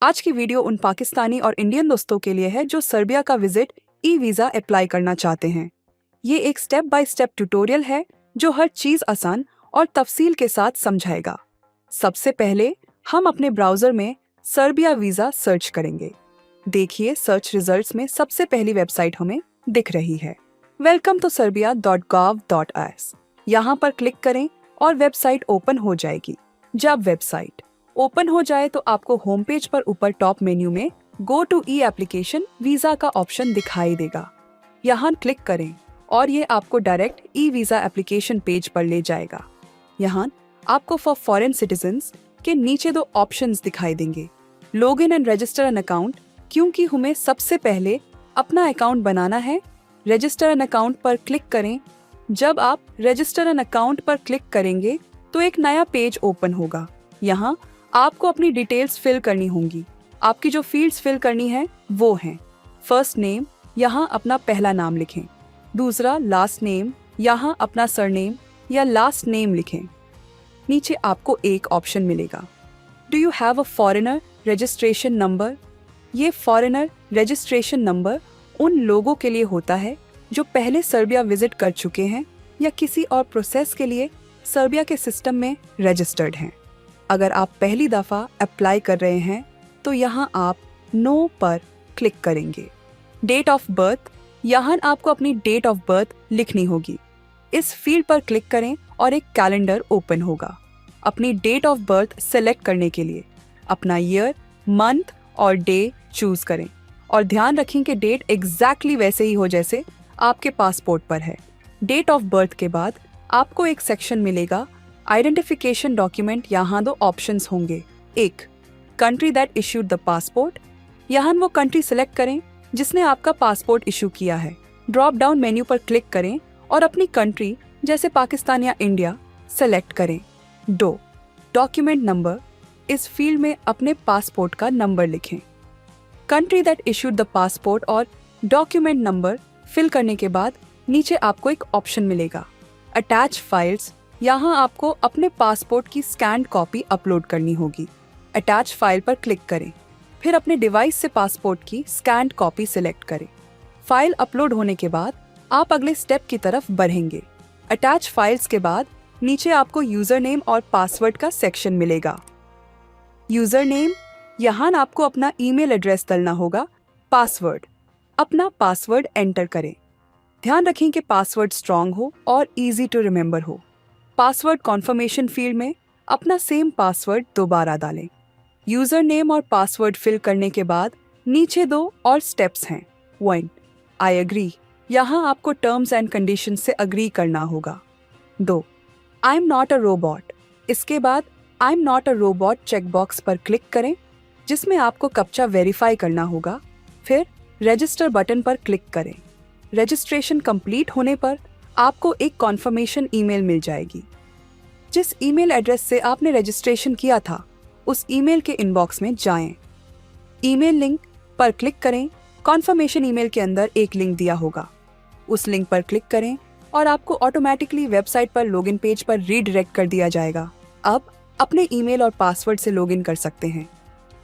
आज की वीडियो उन पाकिस्तानी और इंडियन दोस्तों के लिए है जो सर्बिया का विजिट ई वीज़ा अप्लाई करना चाहते हैं। ये एक स्टेप बाय स्टेप ट्यूटोरियल है जो हर चीज़ आसान और तफसील के साथ समझाएगा। सबसे पहले हम अपने ब्राउज़र में सर्बिया वीज़ा सर्च करेंगे। देखिए सर्च रिजल्ट्स में सबसे पहली वेबसाइट हमें दिख रही है, welcome-to-serbia.gov.is। यहाँ पर क्लिक करें और वेबसाइट ओपन हो जाएगी। जब वेबसाइट ओपन हो जाए तो आपको होम पेज पर ऊपर टॉप मेन्यू में go to e application visa का ऑप्शन दिखाई देगा। यहाँ क्लिक करें और ये आपको direct e visa application page पर ले जाएगा। यहाँ आपको फॉर फॉरेन सिटीजन्स के नीचे दो ऑप्शंस दिखाई देंगे, log in and register an account. क्योंकि हमें सबसे पहले अपना अकाउंट बनाना है, रजिस्टर एन अकाउंट पर क्लिक करें। जब आप रजिस्टर एन अकाउंट पर क्लिक करेंगे तो एक नया पेज ओपन होगा। यहाँ आपको अपनी डिटेल्स फिल करनी होंगी। आपकी जो फील्ड्स फिल करनी है वो हैं फर्स्ट नेम, यहाँ अपना पहला नाम लिखें। दूसरा लास्ट नेम, यहाँ अपना सरनेम या लास्ट नेम लिखें। नीचे आपको एक ऑप्शन मिलेगा, do you have a foreigner registration number. ये फॉरेनर रजिस्ट्रेशन नंबर उन लोगों के लिए होता है जो पहले सर्बिया विजिट कर चुके हैं या किसी और प्रोसेस के लिए सर्बिया के सिस्टम में रजिस्टर्ड हैं। अगर आप पहली दफ़ा अप्लाई कर रहे हैं तो यहाँ आप नो पर क्लिक करेंगे। डेट ऑफ बर्थ, यहाँ आपको अपनी डेट ऑफ बर्थ लिखनी होगी। इस फील्ड पर क्लिक करें और एक कैलेंडर ओपन होगा। अपनी डेट ऑफ बर्थ सेलेक्ट करने के लिए अपना ईयर, मंथ और डे चूज करें और ध्यान रखें कि डेट एग्जैक्टली वैसे ही हो जैसे आपके पासपोर्ट पर है। डेट ऑफ बर्थ के बाद आपको एक सेक्शन मिलेगा आइडेंटिफिकेशन डॉक्यूमेंट। यहाँ दो ऑप्शंस होंगे, एक country that issued the passport, यहाँ वो कंट्री सिलेक्ट करें जिसने आपका पासपोर्ट इशू किया है। ड्रॉप डाउन मेन्यू पर क्लिक करें और अपनी कंट्री जैसे पाकिस्तान या इंडिया सेलेक्ट करें। दो डॉक्यूमेंट नंबर, इस फील्ड में अपने पासपोर्ट का नंबर लिखें। Country that issued the passport और डॉक्यूमेंट नंबर फिल करने के बाद नीचे आपको एक ऑप्शन मिलेगा अटैच फाइल्स। यहाँ आपको अपने पासपोर्ट की स्कैन्ड कॉपी अपलोड करनी होगी। अटैच फाइल पर क्लिक करें, फिर अपने डिवाइस से पासपोर्ट की स्कैन्ड कॉपी सिलेक्ट करें। फाइल अपलोड होने के बाद आप अगले स्टेप की तरफ बढ़ेंगे। अटैच फाइल्स के बाद नीचे आपको यूजर नेम और पासवर्ड का सेक्शन मिलेगा। यूजर नेम, यहाँ आपको अपना ईमेल एड्रेस डालना होगा। पासवर्ड, अपना पासवर्ड एंटर करें। ध्यान रखें कि पासवर्ड स्ट्रॉन्ग हो और इजी टू रिमेंबर हो। पासवर्ड कॉन्फर्मेशन फील्ड में अपना सेम पासवर्ड दोबारा डालें। यूजर नेम और पासवर्ड फिल करने के बाद नीचे दो और स्टेप्स हैं। 1 आई एग्री, यहाँ आपको टर्म्स एंड कंडीशन से अग्री करना होगा। 2 I am not a robot, इसके बाद I am not a robot checkbox पर क्लिक करें जिसमें आपको कैप्चा वेरीफाई करना होगा। फिर रजिस्टर बटन पर क्लिक करें। रजिस्ट्रेशन कंप्लीट होने पर आपको एक कॉन्फर्मेशन ईमेल मिल जाएगी। जिस ईमेल एड्रेस से आपने रजिस्ट्रेशन किया था उस ईमेल के इनबॉक्स में जाएं। ईमेल लिंक पर क्लिक करें। कॉन्फर्मेशन ईमेल के अंदर एक लिंक दिया होगा, उस लिंक पर क्लिक करें और आपको ऑटोमेटिकली वेबसाइट पर लॉगिन पेज पर रीडायरेक्ट कर दिया जाएगा। अब अपने ईमेल और पासवर्ड से लॉगिन कर सकते हैं।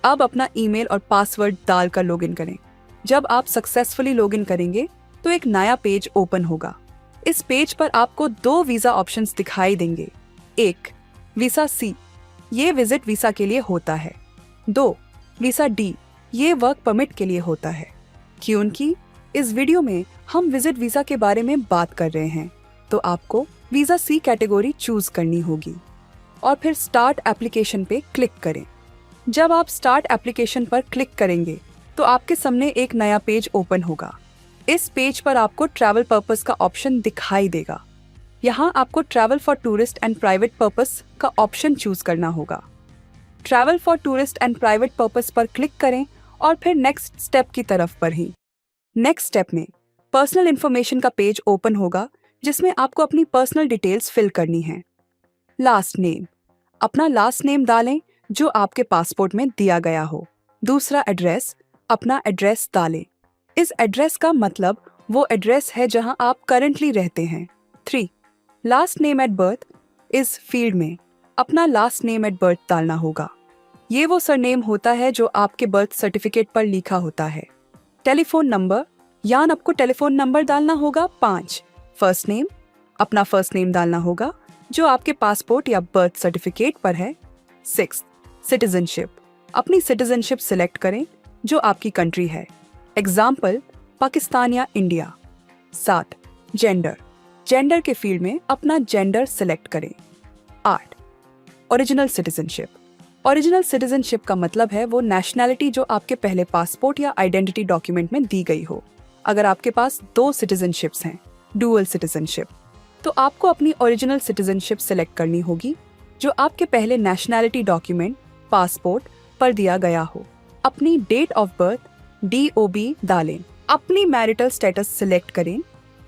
अब अपना ईमेल और पासवर्ड डालकर लॉगिन करें। जब आप सक्सेसफुली लॉगिन करेंगे तो एक नया पेज ओपन होगा। इस पेज पर आपको दो वीज़ा ऑप्शंस दिखाई देंगे। एक वीसा सी, ये विजिट वीसा के लिए होता है। 2 वीसा डी, ये वर्क परमिट के लिए होता है। क्योंकि इस वीडियो में हम विजिट वीसा के बारे में बात कर रहे हैं तो आपको वीसा सी कैटेगरी चूज करनी होगी और फिर स्टार्ट एप्लीकेशन पे क्लिक करें। जब आप स्टार्ट एप्लीकेशन पर क्लिक करेंगे तो आपके सामने एक नया पेज ओपन होगा। इस पेज पर आपको ट्रैवल पर्पस का ऑप्शन दिखाई देगा। यहाँ आपको travel for tourist and private purpose का ऑप्शन चूज करना होगा। Travel for tourist and private purpose पर क्लिक करें और फिर नेक्स्ट स्टेप की तरफ बढ़ें। नेक्स्ट स्टेप में पर्सनल इन्फॉर्मेशन का पेज ओपन होगा जिसमें आपको अपनी पर्सनल डिटेल्स फिल करनी है। लास्ट नेम, अपना लास्ट नेम डालें जो आपके पासपोर्ट में दिया गया हो। दूसरा एड्रेस, अपना एड्रेस डालें। इस एड्रेस का मतलब वो एड्रेस है जहां आप करंटली रहते हैं। 3 लास्ट नेम एट बर्थ, इस फील्ड में अपना लास्ट नेम एट बर्थ डालना होगा। ये वो सरनेम होता है जो आपके बर्थ सर्टिफिकेट पर लिखा होता है। टेलीफोन नंबर, यान आपको टेलीफोन नंबर डालना होगा 5। फर्स्ट नेम, अपना फर्स्ट नेम डालना होगा जो आपके पासपोर्ट या बर्थ सर्टिफिकेट पर है। 6 सिटीजनशिप, अपनी सिटीजनशिप सिलेक्ट करें जो आपकी कंट्री है, एग्जाम्पल पाकिस्तान या इंडिया। 7 जेंडर, जेंडर के फील्ड में अपना जेंडर सिलेक्ट करें। 8 ओरिजिनल सिटीजनशिप, ओरिजिनल सिटीजनशिप का मतलब है वो नेशनैलिटी जो आपके पहले पासपोर्ट या आइडेंटिटी डॉक्यूमेंट में दी गई हो। अगर आपके पास 2 सिटीजनशिप्स हैं, डुअल सिटीजनशिप, तो आपको अपनी ओरिजिनल सिटीजनशिप सिलेक्ट करनी होगी जो आपके पहले नेशनैलिटी डॉक्यूमेंट पासपोर्ट पर दिया गया हो। अपनी डेट ऑफ बर्थ DOB डालें। अपनी मैरिटल स्टेटस सिलेक्ट करें,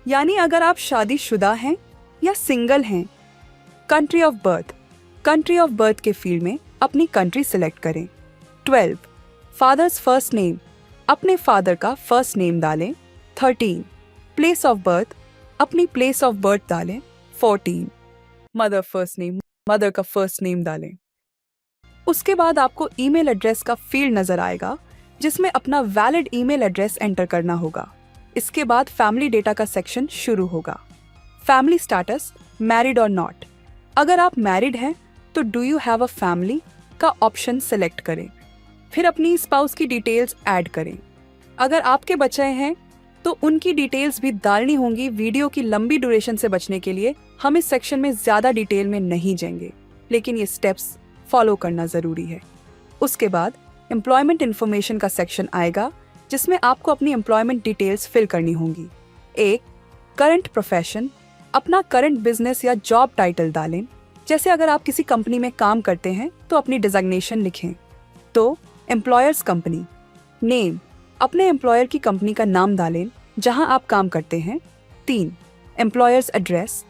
यानी अगर आप शादीशुदा हैं या सिंगल हैं। Country of birth, country of birth के फील्ड में अपनी कंट्री सिलेक्ट करें। 12 फादर्स फर्स्ट नेम, अपने फादर का फर्स्ट नेम डालें। 13 प्लेस ऑफ बर्थ, अपनी प्लेस ऑफ बर्थ डालें। 14 मदर फर्स्ट नेम, मदर का फर्स्ट नेम डालें। उसके बाद आपको ईमेल एड्रेस का फील्ड नजर आएगा जिसमें अपना वैलिड ईमेल एड्रेस एंटर करना होगा। इसके बाद फैमिली डेटा का सेक्शन शुरू होगा। फैमिली स्टेटस, मैरिड और नॉट। अगर आप मैरिड हैं तो do you have a family का ऑप्शन सेलेक्ट करें, फिर अपनी स्पाउस की डिटेल्स ऐड करें। अगर आपके बच्चे हैं तो उनकी डिटेल्स भी डालनी होंगी। वीडियो की लंबी ड्यूरेशन से बचने के लिए हम इस सेक्शन में ज़्यादा डिटेल में नहीं जाएंगे, लेकिन ये स्टेप्स फॉलो करना ज़रूरी है। उसके बाद एम्प्लॉयमेंट इन्फॉर्मेशन का सेक्शन आएगा जिसमें आपको अपनी एम्प्लॉयमेंट डिटेल्स फिल करनी होंगी। 1 करंट प्रोफेशन, अपना करंट बिजनेस या जॉब टाइटल डालें। जैसे अगर आप किसी कंपनी में काम करते हैं तो अपनी डिजिग्नेशन लिखें। 2 एम्प्लॉयर्स कंपनी नेम, अपने एम्प्लॉयर की कंपनी का नाम डालें जहां आप काम करते हैं। 3 एम्प्लॉयर्स एड्रेस,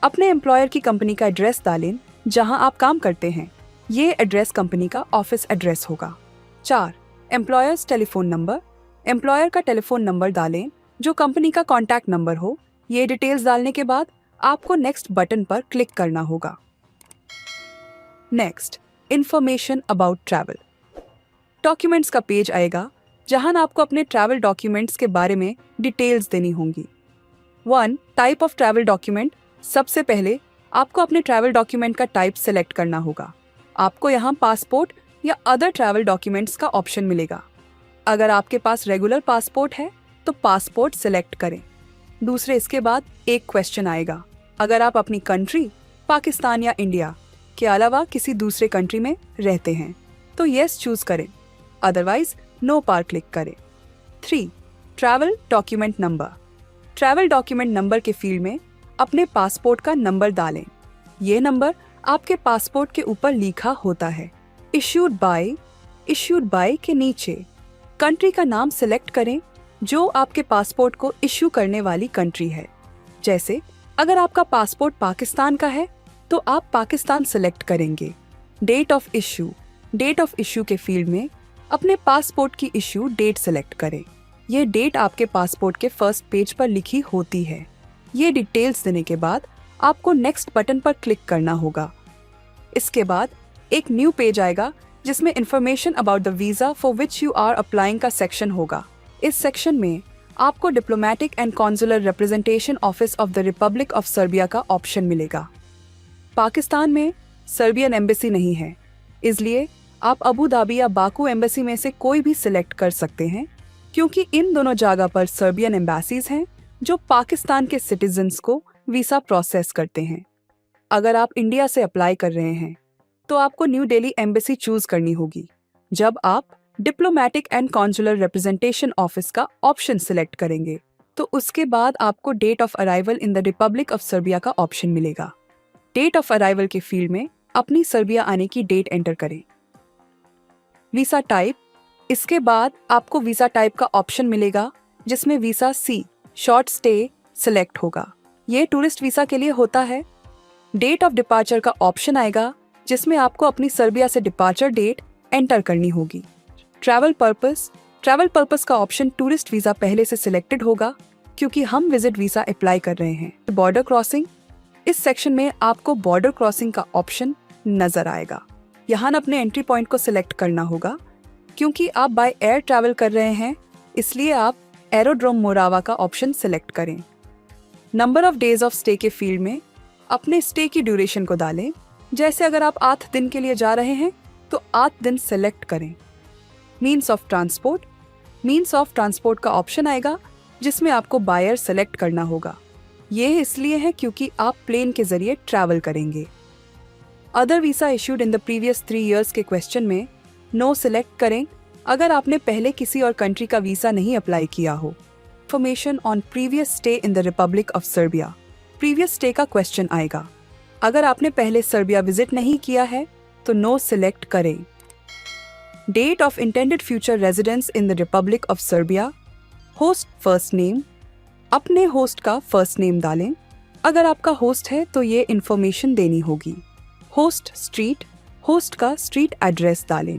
अपने एम्प्लॉयर की कंपनी का एड्रेस डालें जहां आप काम करते हैं। ये एड्रेस कंपनी का ऑफिस एड्रेस होगा। 4 एम्प्लॉयर्स टेलीफोन नंबर, एम्प्लॉयर का टेलीफोन नंबर डालें जो कंपनी का कॉन्टैक्ट नंबर हो। ये डिटेल्स डालने के बाद आपको नेक्स्ट बटन पर क्लिक करना होगा। Next information about travel, documents का पेज आएगा जहां आपको अपने ट्रैवल डॉक्यूमेंट्स के बारे में डिटेल्स देनी होंगी। 1 टाइप ऑफ ट्रैवल डॉक्यूमेंट, सबसे पहले आपको अपने ट्रैवल डॉक्यूमेंट का टाइप सेलेक्ट करना होगा। आपको यहाँ पासपोर्ट या अदर ट्रैवल डॉक्यूमेंट्स का ऑप्शन मिलेगा। अगर आपके पास रेगुलर पासपोर्ट है तो पासपोर्ट सिलेक्ट करें। दूसरे इसके बाद एक क्वेश्चन आएगा, अगर आप अपनी कंट्री पाकिस्तान या इंडिया के अलावा किसी दूसरे कंट्री में रहते हैं तो येस चूज करें, अदरवाइज नो पर क्लिक करें। 3 travel document number, travel document number के फील्ड में अपने पासपोर्ट का नंबर डालें। ये नंबर आपके पासपोर्ट के ऊपर लिखा होता है। इश्यूड बाय के नीचे कंट्री का नाम सिलेक्ट करें जो आपके पासपोर्ट को इश्यू करने वाली कंट्री है। जैसे अगर आपका पासपोर्ट पाकिस्तान का है तो आप पाकिस्तान सिलेक्ट करेंगे। डेट ऑफ इश्यू के फील्ड में अपने पासपोर्ट की इश्यू डेट सिलेक्ट करें। ये डेट आपके पासपोर्ट के फर्स्ट पेज पर लिखी होती है। ये डिटेल्स देने के बाद आपको नेक्स्ट बटन पर क्लिक करना होगा। इसके बाद एक न्यू पेज आएगा जिसमें information about the visa for which you are applying का सेक्शन होगा। इस सेक्शन में आपको diplomatic and consular representation office of the republic of Serbia का ऑप्शन मिलेगा। पाकिस्तान में सर्बियन एम्बेसी नहीं है, इसलिए आप अबू धाबी या बाकू एम्बेसी में से कोई भी सिलेक्ट कर सकते हैं, क्योंकि इन दोनों जगह पर सर्बियन एम्बेसीज हैं जो पाकिस्तान के सिटीजन्स को वीसा प्रोसेस करते हैं। अगर आप इंडिया से अप्लाई कर रहे हैं तो आपको न्यू दिल्ली एम्बेसी चूज करनी होगी। जब आप diplomatic and consular representation office का ऑप्शन सिलेक्ट करेंगे तो उसके बाद आपको date of arrival in the republic of Serbia का ऑप्शन मिलेगा। डेट ऑफ अराइवल के फील्ड में अपनी सर्बिया आने की डेट एंटर करें। वीसा टाइप, इसके बाद आपको वीसा टाइप का ऑप्शन मिलेगा जिसमें visa C short stay select होगा। ये टूरिस्ट वीसा के लिए होता है। डेट ऑफ डिपार्चर का ऑप्शन आएगा जिसमें आपको अपनी सर्बिया से डिपार्चर डेट एंटर करनी होगी। ट्रैवल पर्पस का ऑप्शन टूरिस्ट वीजा पहले से सिलेक्टेड होगा क्योंकि हम विजिट वीजा अप्लाई कर रहे हैं। बॉर्डर क्रॉसिंग, इस सेक्शन में आपको बॉर्डर क्रॉसिंग का ऑप्शन नजर आएगा। यहाँ अपने एंट्री पॉइंट को सिलेक्ट करना होगा। क्योंकि आप बाय एयर ट्रैवल कर रहे हैं, इसलिए आप एरोड्रोम मोरावा का ऑप्शन सिलेक्ट करें। Number of days of stay के फील्ड में अपने स्टे की ड्यूरेशन को डालें। जैसे अगर आप 8 दिन के लिए जा रहे हैं तो 8 दिन सेलेक्ट करें। मीन्स ऑफ ट्रांसपोर्ट का ऑप्शन आएगा जिसमें आपको बायर सेलेक्ट करना होगा। यह इसलिए है क्योंकि आप प्लेन के जरिए ट्रैवल करेंगे। Other visa issued in the previous 3 years के क्वेश्चन में नो सिलेक्ट करें अगर आपने पहले किसी और कंट्री का वीसा नहीं अप्लाई किया हो। Information on previous stay in the republic of Serbia, previous stay का क्वेश्चन आएगा। अगर आपने पहले सर्बिया विजिट नहीं किया है तो नो सिलेक्ट करें। Date of intended future residence in the republic of Serbia, host first name, अपने होस्ट का फर्स्ट नेम डालें। अगर आपका होस्ट है तो ये इन्फॉर्मेशन देनी होगी। होस्ट स्ट्रीट, होस्ट का स्ट्रीट एड्रेस डालें।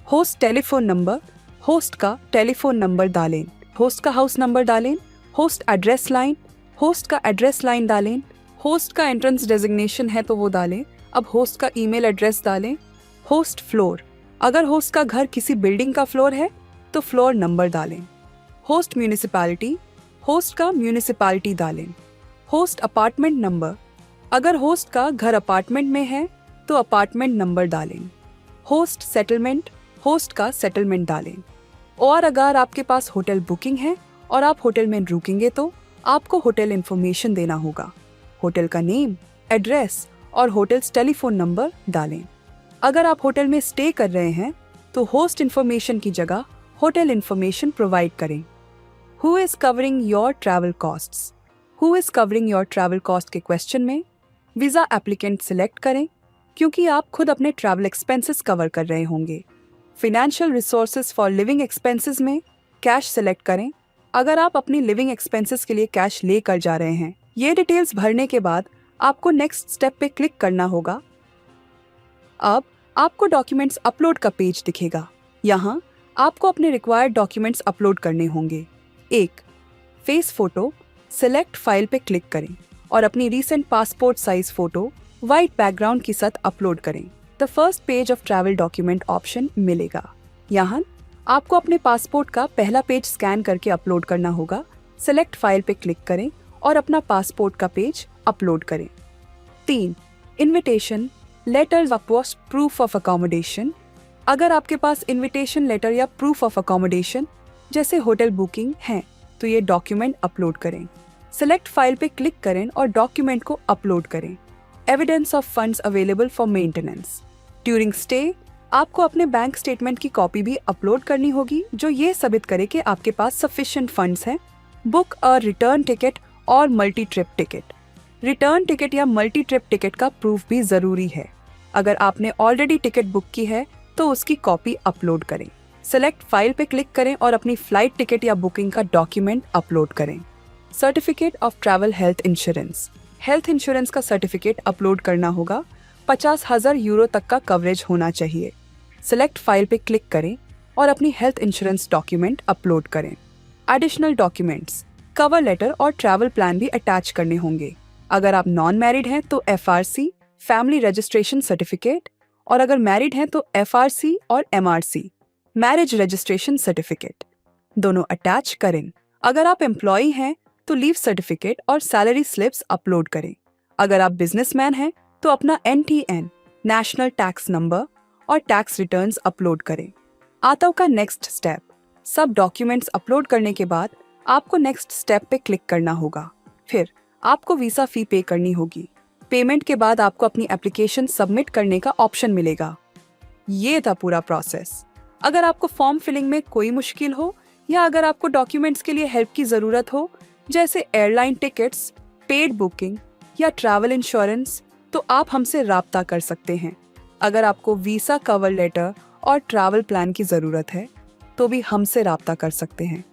होस्ट टेलीफोन नंबर, होस्ट का टेलीफोन नंबर डालें। होस्ट का हाउस नंबर डालें। होस्ट एड्रेस लाइन, होस्ट का एड्रेस लाइन डालें। होस्ट का एंट्रेंस डेजिग्नेशन है तो वो डालें। अब होस्ट का ईमेल एड्रेस डालें। होस्ट फ्लोर, अगर होस्ट का घर किसी बिल्डिंग का फ्लोर है तो फ्लोर नंबर डालें। होस्ट म्यूनिसिपैलिटी, होस्ट का म्यूनिसिपैलिटी डालें। होस्ट अपार्टमेंट नंबर, अगर होस्ट का घर अपार्टमेंट में है तो अपार्टमेंट नंबर डालें। होस्ट सेटलमेंट, होस्ट का सेटलमेंट डालें। और अगर आपके पास होटल बुकिंग है और आप होटल में रुकेंगे तो आपको होटल इन्फॉर्मेशन देना होगा। होटल का नेम, एड्रेस और होटल्स टेलीफोन नंबर डालें। अगर आप होटल में स्टे कर रहे हैं तो होस्ट इन्फॉर्मेशन की जगह होटल इन्फॉर्मेशन प्रोवाइड करें। Who is covering your travel costs, who is covering your travel cost के क्वेश्चन में वीजा एप्लीकेंट सिलेक्ट करें क्योंकि आप खुद अपने ट्रैवल एक्सपेंसेस कवर कर रहे होंगे। Financial resources for living expenses में कैश सेलेक्ट करें अगर आप अपनी लिविंग एक्सपेंसेस के लिए कैश लेकर जा रहे हैं। ये डिटेल्स भरने के बाद आपको नेक्स्ट स्टेप पे क्लिक करना होगा। अब आपको डॉक्यूमेंट्स अपलोड का पेज दिखेगा। यहाँ आपको अपने रिक्वायर्ड डॉक्यूमेंट्स अपलोड करने होंगे। 1. फेस फोटो, सिलेक्ट फाइल पे क्लिक करें और अपनी recent passport size photo white background के साथ अपलोड करें। The first page of travel document option मिलेगा। यहाँ आपको अपने पासपोर्ट का पहला पेज स्कैन करके अपलोड करना होगा। सिलेक्ट फाइल पे क्लिक करें और अपना पासपोर्ट का पेज अपलोड करें। 3. इन्विटेशन लेटर व पोस्ट प्रूफ ऑफ अकोमोडेशन, अगर आपके पास इन्विटेशन लेटर या प्रूफ ऑफ अकोमोडेशन जैसे होटल बुकिंग है तो ये डॉक्यूमेंट अपलोड करें। सिलेक्ट फाइल पे क्लिक करें और डॉक्यूमेंट को अपलोड करें। Evidence of funds available for maintenance, during stay आपको अपने बैंक स्टेटमेंट की कॉपी भी अपलोड करनी होगी जो ये साबित करे कि आपके पास सफिशिएंट फंड्स हैं। बुक अ रिटर्न टिकट और multi trip ticket, return ticket या मल्टी ट्रिप टिकट का प्रूफ भी जरूरी है। अगर आपने ऑलरेडी टिकट बुक की है तो उसकी कॉपी अपलोड करें। सेलेक्ट फाइल पे क्लिक करें और अपनी फ्लाइट टिकट या बुकिंग का डॉक्यूमेंट अपलोड करें। Certificate of travel health insurance, health insurance का सर्टिफिकेट अपलोड करना होगा। 50,000 यूरो तक का कवरेज होना चाहिए। सेलेक्ट फाइल पे क्लिक करें और अपनी हेल्थ इंश्योरेंस डॉक्यूमेंट अपलोड करें। एडिशनल डॉक्यूमेंट्स, कवर लेटर और ट्रैवल प्लान भी अटैच करने होंगे। अगर आप नॉन मैरिड हैं तो FRC फैमिली रजिस्ट्रेशन सर्टिफिकेट, और अगर मैरिड हैं तो FRC और MRC मैरिज रजिस्ट्रेशन सर्टिफिकेट दोनों अटैच करें। अगर आप एम्प्लॉई हैं तो लीव सर्टिफिकेट और सैलरी स्लिप्स अपलोड करें। अगर आप बिजनेसमैन हैं तो अपना NTN नेशनल टैक्स नंबर और टैक्स रिटर्न्स अपलोड करें। आता का नेक्स्ट स्टेप, सब डॉक्यूमेंट्स अपलोड करने के बाद आपको नेक्स्ट स्टेप पे क्लिक करना होगा। फिर आपको वीसा फी पे करनी होगी। पेमेंट के बाद आपको अपनी एप्लीकेशन सबमिट करने का ऑप्शन मिलेगा। ये था पूरा प्रोसेस। अगर आपको फॉर्म फिलिंग में कोई मुश्किल हो या अगर आपको डॉक्यूमेंट्स के लिए हेल्प की ज़रूरत हो जैसे एयरलाइन टिकट्स, पेड बुकिंग या ट्रैवल इंश्योरेंस, तो आप हमसे राब्ता कर सकते हैं। अगर आपको वीसा कवर लेटर और ट्रैवल प्लान की ज़रूरत है तो भी हमसे राब्ता कर सकते हैं।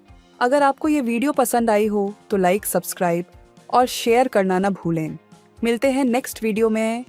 अगर आपको ये वीडियो पसंद आई हो तो लाइक, सब्सक्राइब और शेयर करना ना भूलें। मिलते हैं नेक्स्ट वीडियो में।